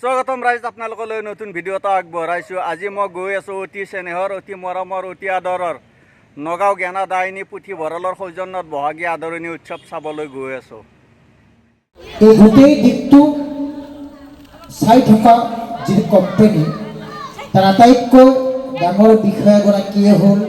স্বাগতম ৰাইজ, আপোনালোকলৈ নতুন ভিডিঅ' এটা আগবঢ়াইছোঁ। আজি মই গৈ আছোঁ অতি চেনেহৰ, অতি মৰমৰ, অতি আদৰৰ নগাঁও জ্ঞানা দায়িনী পুথিভঁৰালৰ সৌজন্যত বহাগী আদৰণি উৎসৱ চাবলৈ গৈ আছোঁ। এই গোটেই দিনটো চাই থকা যি কোম্পানী তাৰ আটাইতকৈ ডাঙৰ বিষয়াগৰাকীয়ে হ'ল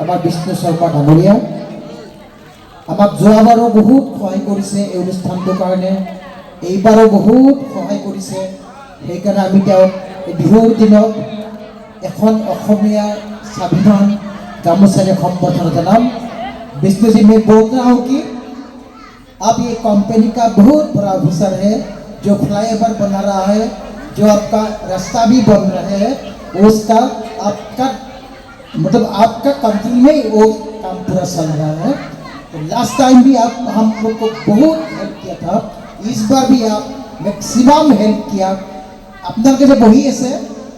আমাৰ বিষ্ণু শৰ্মা ডাঙৰীয়া। আমাক যোৱাবাৰো বহুত সহায় কৰিছে এই অনুষ্ঠানটোৰ কাৰণে, এইবাৰো বহুত সহায় কৰিছে। সেইকাৰণে আমি তেওঁক এই বিহুৰ দিনত এখন অসমীয়া স্বাভিমান গামোচাৰে সম্বৰ্ধনা জনাম। विष्णु जी, मैं बोल रहा हूँ कि आप ये कंपनी का बहुत बड़ा अवसर है, जो फ्लाईओवर बना रहा है, जो आपका रास्ता भी बन रहा है, उसका आपका मतलब आपका कंपनी में वो काम पूरा चल रहा है। तो लास्ट टाइम भी आप हम लोग को बहुत हेल्प किया था, इस बार भी आप मैक्सिमाम हेल्प किया। আপনার কাছে বহি আছে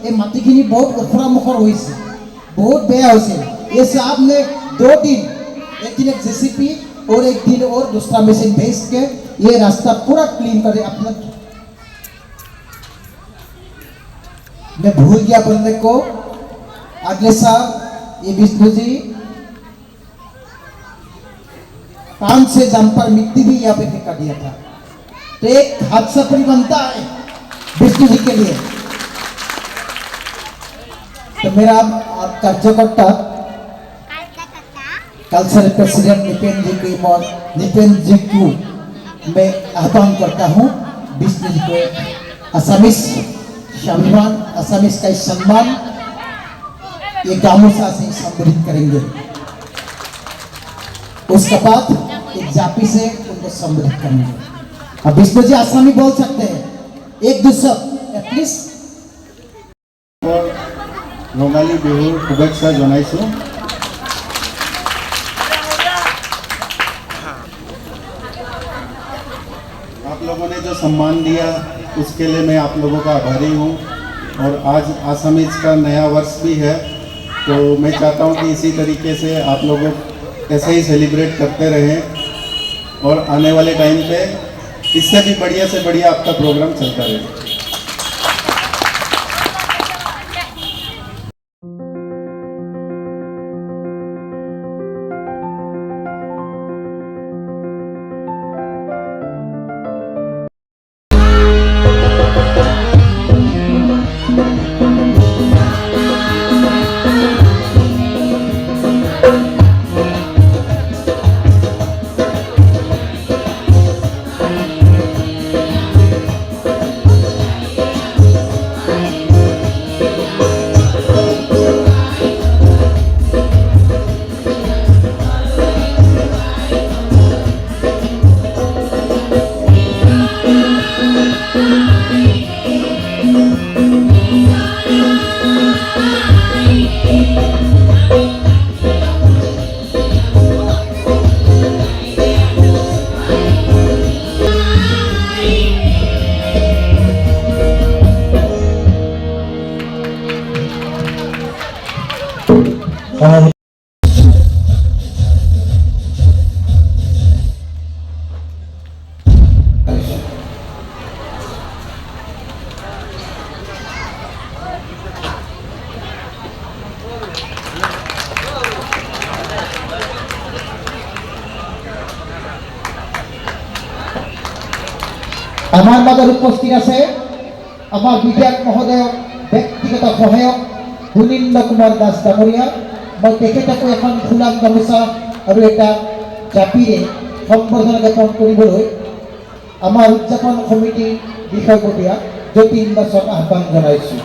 এই মাটিখিনি বহুত ওখৰা মুখৰ হৈছে, बहुत বেয়া হৈছে। ये साहब ने 2 दिन, एक दिन एक जेसीपी और एक दिन और दूसरा मशीन भेज के ये रास्ता पूरा क्लीन करे। अपना मैं भूल गया बोलने को, अगले साल ये विष्णु जी 5 से जंपर मिट्टी भी यहाँ पे फेंका दिया था। तो एक हादसा पूरी बनता है विष्णु जी के लिए। तो मेरा आप कार्यकर्ता कल्चरल प्रेसिडेंट निपेन जी को मैं आह्वान करता हूँ, विष्णु जी को असमीस स्वाभिमान, असमीस का सम्मान ये गामोसा से संबोधित करेंगे। उसके बाद एक जापी से उनको संबोधित करेंगे। अब विष्णु जी आसामी बोल सकते हैं, एक दूसरा एटलीस्ट। रंगाली बिहुर शुभेच्छा जनाइছোঁ। आप लोगों ने जो सम्मान दिया उसके लिए मैं आप लोगों का आभारी हूँ। और आज आसामीज का नया वर्ष भी है, तो मैं चाहता हूँ कि इसी तरीके से आप लोग ऐसे ही सेलिब्रेट करते रहें और आने वाले टाइम पे इससे भी बढ़िया से बढ़िया आपका प्रोग्राम चलता रहे। আমার মাজত উপস্থিত আছে আমার বিধায়ক মহোদয় ব্যক্তিগত সহায়ক সুনীন্দ্ৰ কুমাৰ দাস ডাঙৰীয়া। মই তেখেতকো এখন ফুলাম গামোচা আৰু এটা জাপিৰে সম্বৰ্ধনা জ্ঞাপন কৰিবলৈ আমাৰ উদযাপন সমিতিৰ বিষয়ববীয়া যতীন দাসক আহ্বান জনাইছোঁ।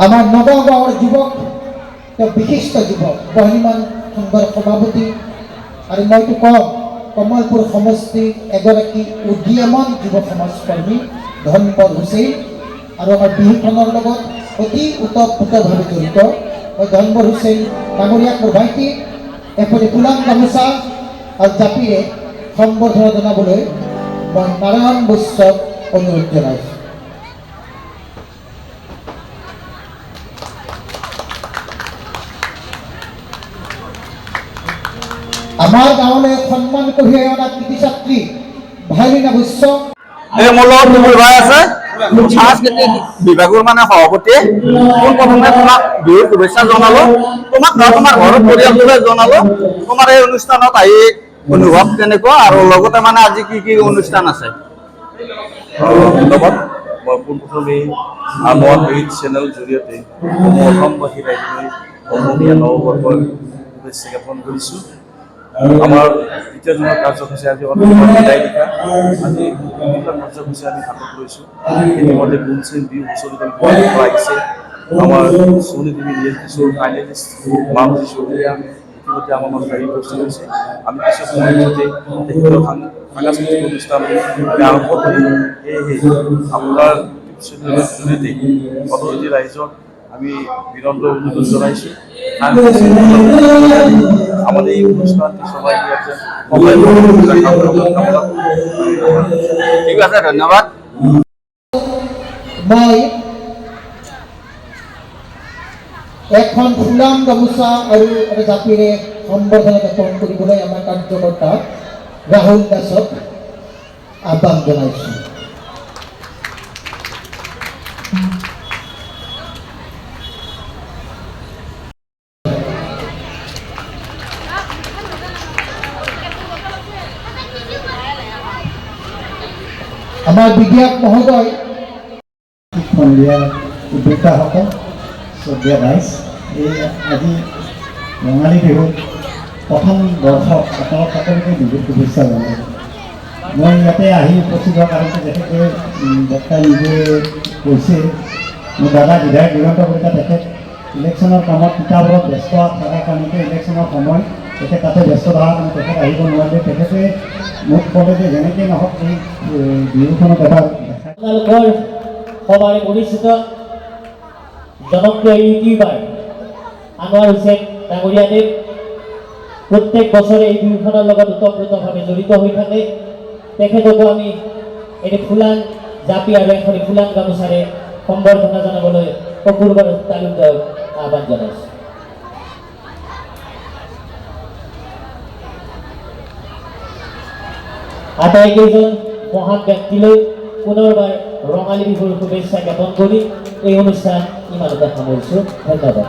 আমাৰ নগাঁও গাঁৱৰ যুৱক, তেওঁ বিশিষ্ট যুৱক, বহ্নিমান সংঘৰ সভাপতি, আৰু মইতো কম কমলপুৰ সমষ্টিৰ এগৰাকী উদীয়মান যুৱ সমাজকৰ্মী ধনপদ হুছেইন, আৰু আমাৰ বিহুখনৰ লগত অতি ওতঃপ্ৰোতভাৱে জড়িত মই ধনপদ হুছেইন ডাঙৰীয়াক মোৰ ভাইটি এখনি ফুলাম গামোচা আৰু জাপিৰে সম্বৰ্ধনা জনাবলৈ মই নাৰায়ণ বৈশ্যক অনুৰোধ জনাইছোঁ। আমাৰ গাঁৱলৈ সন্মান কঢ়িয়াই অনা কৃতিছাত্ৰী ভাইলিনা বৈশ্য এই মোৰ লগত দুবুল ভাই আছে সাংস্কৃতিক বিভাগৰ মানে সভাপতি পোনপ্ৰথমে তোমাক বিহুৰ শুভেচ্ছা জনালো তোমাক তোমাৰ ঘৰৰ পৰিয়ালটোলৈ জনালো তোমাৰ এই অনুষ্ঠানত আহি অনুভৱ কেনেকুৱা আৰু লগতে মানে আজি কি কি অনুষ্ঠান আছে ধন্যবাদ মই পোনপ্ৰথমে আমাৰ এই চেনেলৰ জৰিয়তে অসমবাসী ৰাইজলৈ অসমীয়া নৱবৰ্ষৰ শুভেচ্ছা জ্ঞাপন কৰিছোঁ আমাৰ দ্বিতীয় দিনৰ কাৰ্যসূচী আজি বিদায় লিখা আজি বিভিন্ন কাৰ্যসূচী আমি হাতত লৈছোঁ ইতিমধ্যে গুণচেন বিহু হুঁচৰি আহিছে আমাৰ সোণী দেৱী ৰিয়েল কিশোৰ ফাইনেলিষ্ট মামুজি চৌধুৰীয়া ইতিমধ্যে আমাৰ মাজত আহি উপস্থিত হৈছে আমি কিছু সময়ৰ ভিতৰতে তেখেতৰ সাংস্কৃতিক অনুষ্ঠান আমি আৰম্ভ কৰিম সেয়েহে আপোনাৰ জৰিয়তে অৰ্থনীতি ৰাইজক আমি বিনম্ৰ অনুৰোধ জনাইছোঁ আমাদের এই অনুষ্ঠানটি সবাই ঠিক আছে ধন্যবাদ মই এখন ফুলাম গামোচা আৰু এটা জাপিৰে সম্বৰ্ধনা জ্ঞাপন কৰিবলৈ আমাৰ কাৰ্যকৰ্তা ৰাহুল দাসক আহ্বান জনাইছোঁ আমাৰ বিধায়ক মহোদয় সন্ধিয়া উদ্যোক্তাসকল শ্ৰদ্ধেয় ৰাইজ এই আজি ৰঙালী বিহুৰ প্ৰথম দৰ্শক আপোনালোক সকলোকে বিহুৰ শুভেচ্ছা জনাইছোঁ মই ইয়াতে আহি উপস্থিত হোৱাৰ কাৰণতে তেখেতে বক্তাই নিজে কৈছে মোৰ দাদা বিধায়ক দিগন্ত কলিতা তেখেত ইলেকশ্যনৰ কামত কিতাপত ব্যস্ত থকাৰ কাৰণতে ইলেকশ্যনৰ সময় তেখেত তাতে ব্যস্ত থকাৰ কাৰণে তেখেত আহিব নোৱাৰিলে তেখেতে মোক ক'লে যে যেনেকৈ নহওক এই বিহুখনত এবাৰ আপোনালোকৰ সবাৰে পৰিচিত জনপ্ৰিয় ইউটিউবাৰ আনোৱাৰ হুছেইন ডাঙৰীয়াদেৱ প্ৰত্যেক বছৰে এই বিহুখনৰ লগত ওতঃপ্ৰোতভাৱে জড়িত হৈ থাকে তেখেতকো আমি এটি ফুলান জাপি আৰু এখন ফুলান গামোচাৰে সম্বৰ্ধনা জনাবলৈ সকলোবাৰ তালুকদাৰক আহ্বান জনাইছোঁ আটাইকেইজন মহান ব্যক্তিলৈ পুনৰবাৰ ৰঙালী বিহুৰ শুভেচ্ছা জ্ঞাপন কৰি এই অনুষ্ঠান ইমানতে সামৰিছোঁ ধন্যবাদ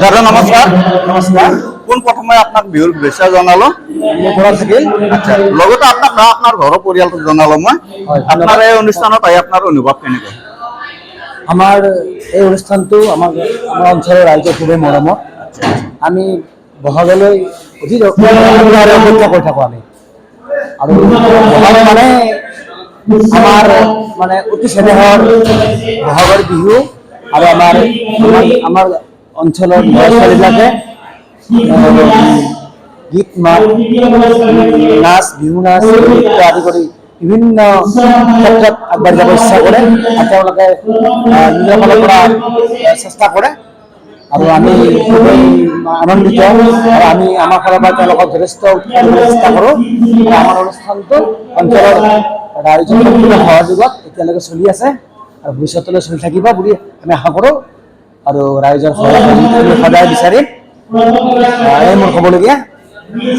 দাদা নমস্কাৰ নমস্কাৰ পোনপ্ৰথমে আপোনাক বিহুৰ শুভেচ্ছা জনালো মোৰ ঘৰত থাকিল আচ্ছা লগতে আপোনাক আপোনাৰ ঘৰৰ পৰিয়ালটোক জনালো মই আপোনাৰ এই অনুষ্ঠানত আহি আপোনাৰ অনুভৱ কেনেকুৱা আমাৰ এই অনুষ্ঠানটো আমাৰ অঞ্চলৰ ৰাইজে খুবেই মৰমৰ আমি বহাগলৈ অতি অপেক্ষা কৰি থাকোঁ আমি আৰু বহাগ মানে আমাৰ মানে অতি চেনেহৰ বহাগৰ বিহু আৰু আমাৰ অঞ্চলৰ ল'ৰা ছোৱালীবিলাকে গীত মাত নাচ বিহু নাচ আদি কৰি বিভিন্ন ক্ষেত্ৰত আগবাঢ়ি যাব ইচ্ছা কৰে আৰু তেওঁলোকে নিজৰ ফালৰ পৰা চেষ্টা কৰে আৰু আমি খুবেই আনন্দিত আৰু আমি আমাৰ ফালৰ পৰা তেওঁলোকক যথেষ্ট চেষ্টা কৰোঁ আৰু আমাৰ অনুষ্ঠানটো অঞ্চলৰ ৰাইজৰ সম্পূৰ্ণ সহযোগত এতিয়ালৈকে চলি আছে আৰু ভৱিষ্যতলৈ চলি থাকিব বুলি আমি আশা কৰোঁ আৰু ৰাইজৰ সহযোগিতা সদায় বিচাৰিম এই মোৰ ক'বলগীয়া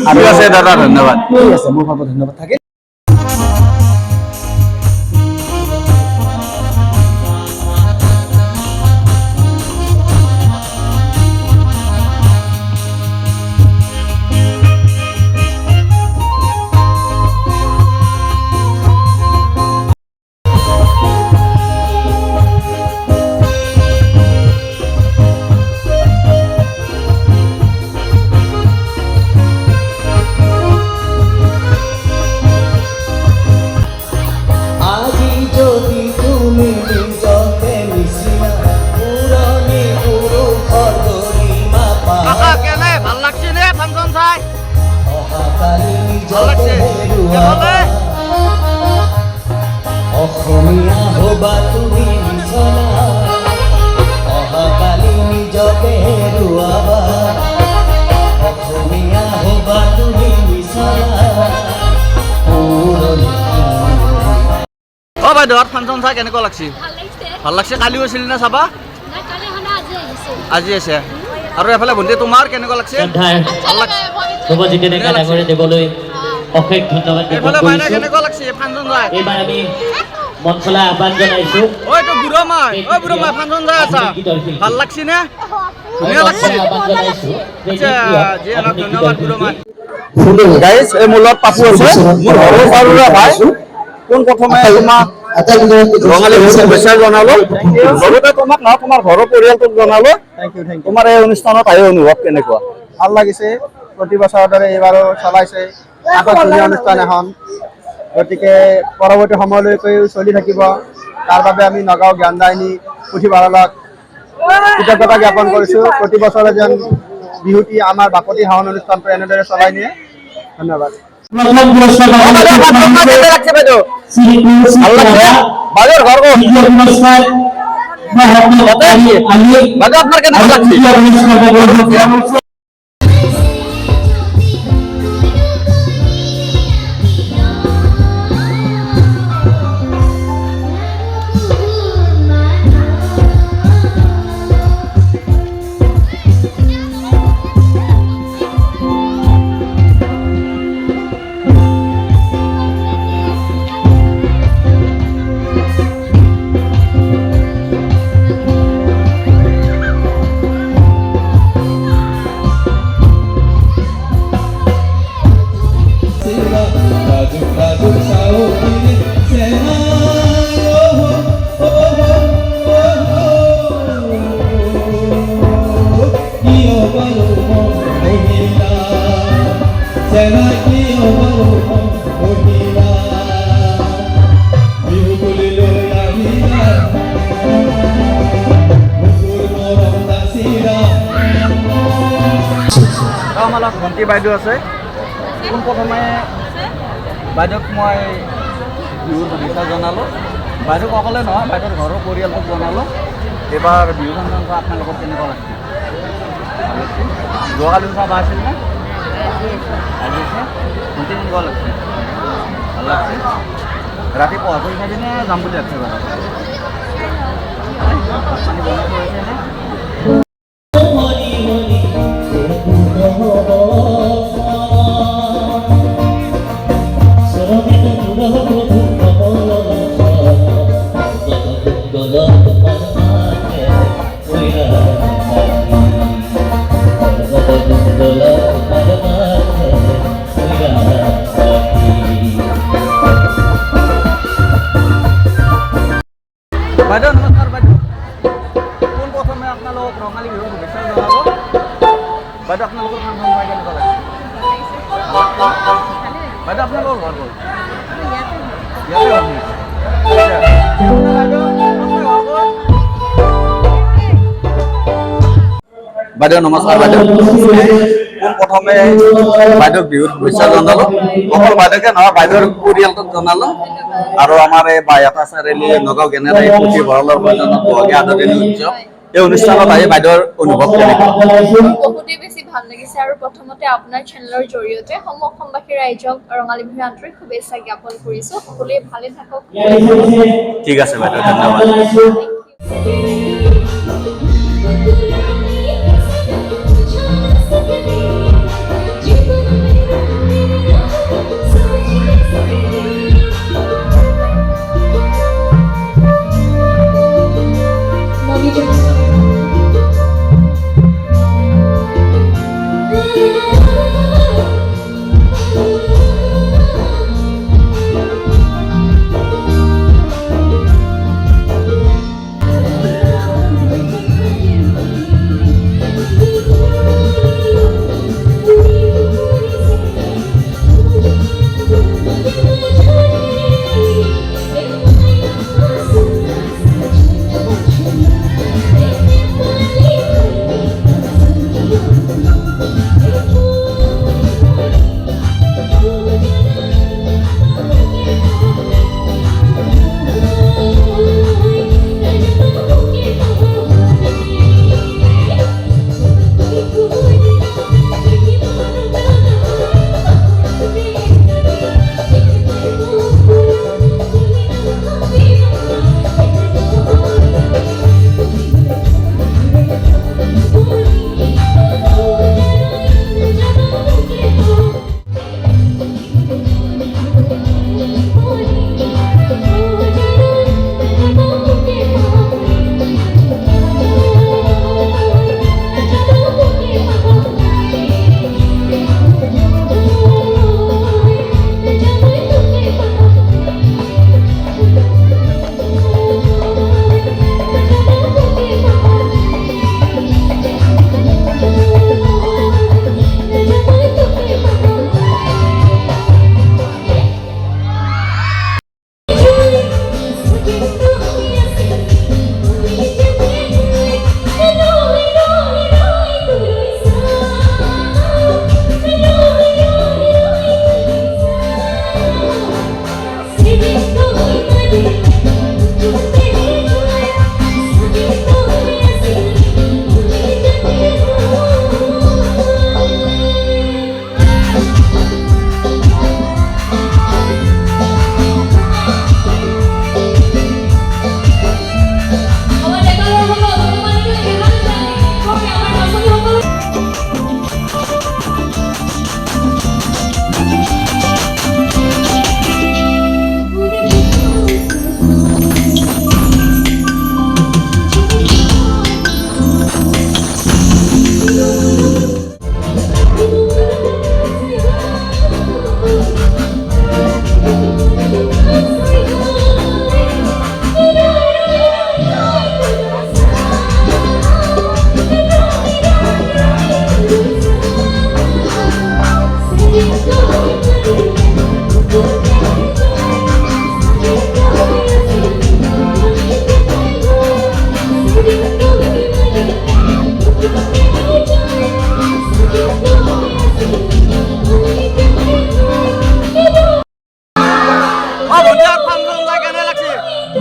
ঠিক আছে দাদা ধন্যবাদ ঠিক আছে মোৰ ফালৰ ধন্যবাদ থাকিল চাই ভাল লাগছে এফালে অসমীয়া হবা তুমি মিছলা অহাকালি নিজকে হেৰুৱাবা অসমীয়া হবা তুমি মিছলা অ বাইদেউ ফাংচন চাই কেনেকুৱা লাগছে ভাল লাগছে কালি হৈছিল না চাবা আজি আছে আৰু এফালে ভণ্টি তোমাৰ কেনেকুৱা লাগছে ভাল লাগছে শুভজিৎ ডেকা ডাঙৰীয়া দেৱলৈ অশেষ ধন্যবাদ এফালে মাইনা কেনেকুৱা লাগছে ফাংচন চাই এইবাৰ আমি মঞ্চলৈ আহ্বান জনাইছোঁ ঐ তো বুঢ়া মাই ফাংচন চাই আছা ভাল লাগছে নে ধুনীয়া লাগছে আহ্বান জনাইছোঁ আচ্ছা জি অলপ ধন্যবাদ বুঢ়া মাই গাইজ এই মোৰ লগত পাপু আছে মোৰ সৰু সৰুৰা ভাই কোন প্ৰথমে তোমাক ৰঙালী বিহুৰ শুভেচ্ছা জনালো লগতে তোমাক নহয় তোমাৰ ঘৰৰ পৰিয়ালটোক জনালো তোমাৰ এই অনুষ্ঠানত আহি অনুভৱ কেনেকুৱা ভাল লাগিছে প্ৰতি বছৰৰ দৰে এইবাৰো চলাইছে আকৰ্ষণীয় অনুষ্ঠান এখন গতিকে পৰৱৰ্তী সময়লৈকেও চলি থাকিব তাৰ বাবে আমি নগাঁও জ্ঞানদায়িনী পুথিভঁৰালক কৃতজ্ঞতা জ্ঞাপন কৰিছোঁ প্ৰতি বছৰে যেন বিহুটি আমাৰ বাপতি সাহোন অনুষ্ঠানটো এনেদৰে চলাই নিয়ে ধন্যবাদ বাইদেউৰ ঘৰ ক'ত বাইদেউ আপোনাৰ কেনেকুৱা লাগছে আমাৰ লগত ভণ্টি বাইদেউ আছে পোনপ্ৰথমে বাইদেউক মই বিহুৰ শুভেচ্ছা জনালোঁ বাইদেউক অকলে নহয় বাইদেউৰ ঘৰৰ পৰিয়ালটোক জনালোঁ এইবাৰ বিহু ফাংচন আপোনালোকৰ কেনেকুৱা লাগিছে যোৱাকালি চাব আছিল নে আজি আছে ভণ্টি কেনেকুৱা লাগিছে ভাল লাগছে ৰাতি পঢ়া কৰি চাবিনে যাম বুলি ভাবিছে বাৰু পানী বনাই থৈ হৈছেনে বাইদেউ নমস্কাৰ বাইদেউ পোনপ্ৰথমে আপোনালোকক ৰঙালী বিহুৰ শুভেচ্ছা জনাব বাইদেউ আপোনালোকৰ ফাংচন চাই কেনেকুৱা লাগিছে বাইদেউ আপোনালোকৰ ঘৰ ক'ত বাইদেউ নমস্কাৰ বাইদেউ পোনপ্ৰথমে বাইদেউক বিহুৰ শুভেচ্ছা জনালোঁ অকল বাইদেউকে নহয় বাইদেউৰ পৰিয়ালটোক জনালোঁ আৰু আমাৰ এই বাইহাটা চাৰিআলি নগাঁও গেনেৰাৰী পুথিভঁৰালৰ প্ৰয়োজনত বহাগী আদৰণি উৎসৱ এই অনুষ্ঠানত আহি বাইদেউৰ অনুভৱ কেনেকুৱা বহুতেই বেছি ভাল লাগিছে আৰু প্ৰথমতে আপোনাৰ চেনেলৰ জৰিয়তে অসমবাসী ৰাইজক ৰঙালী বিহুৰ আন্তৰিক শুভেচ্ছা জ্ঞাপন কৰিছোঁ সকলোৱে ভালে থাকক ঠিক আছে বাইদেউ ধন্যবাদ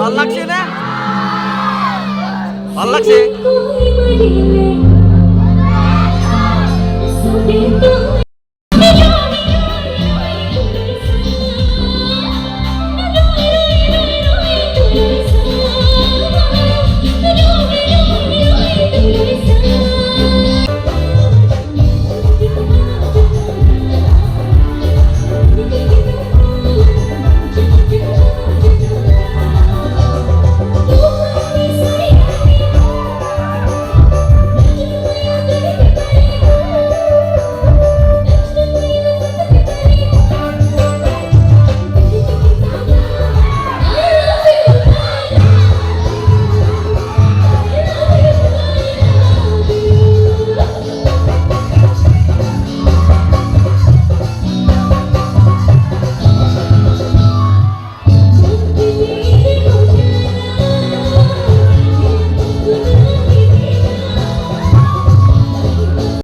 ভাল লাগছে না ভাল লাগছে कोई मरिले सुने तो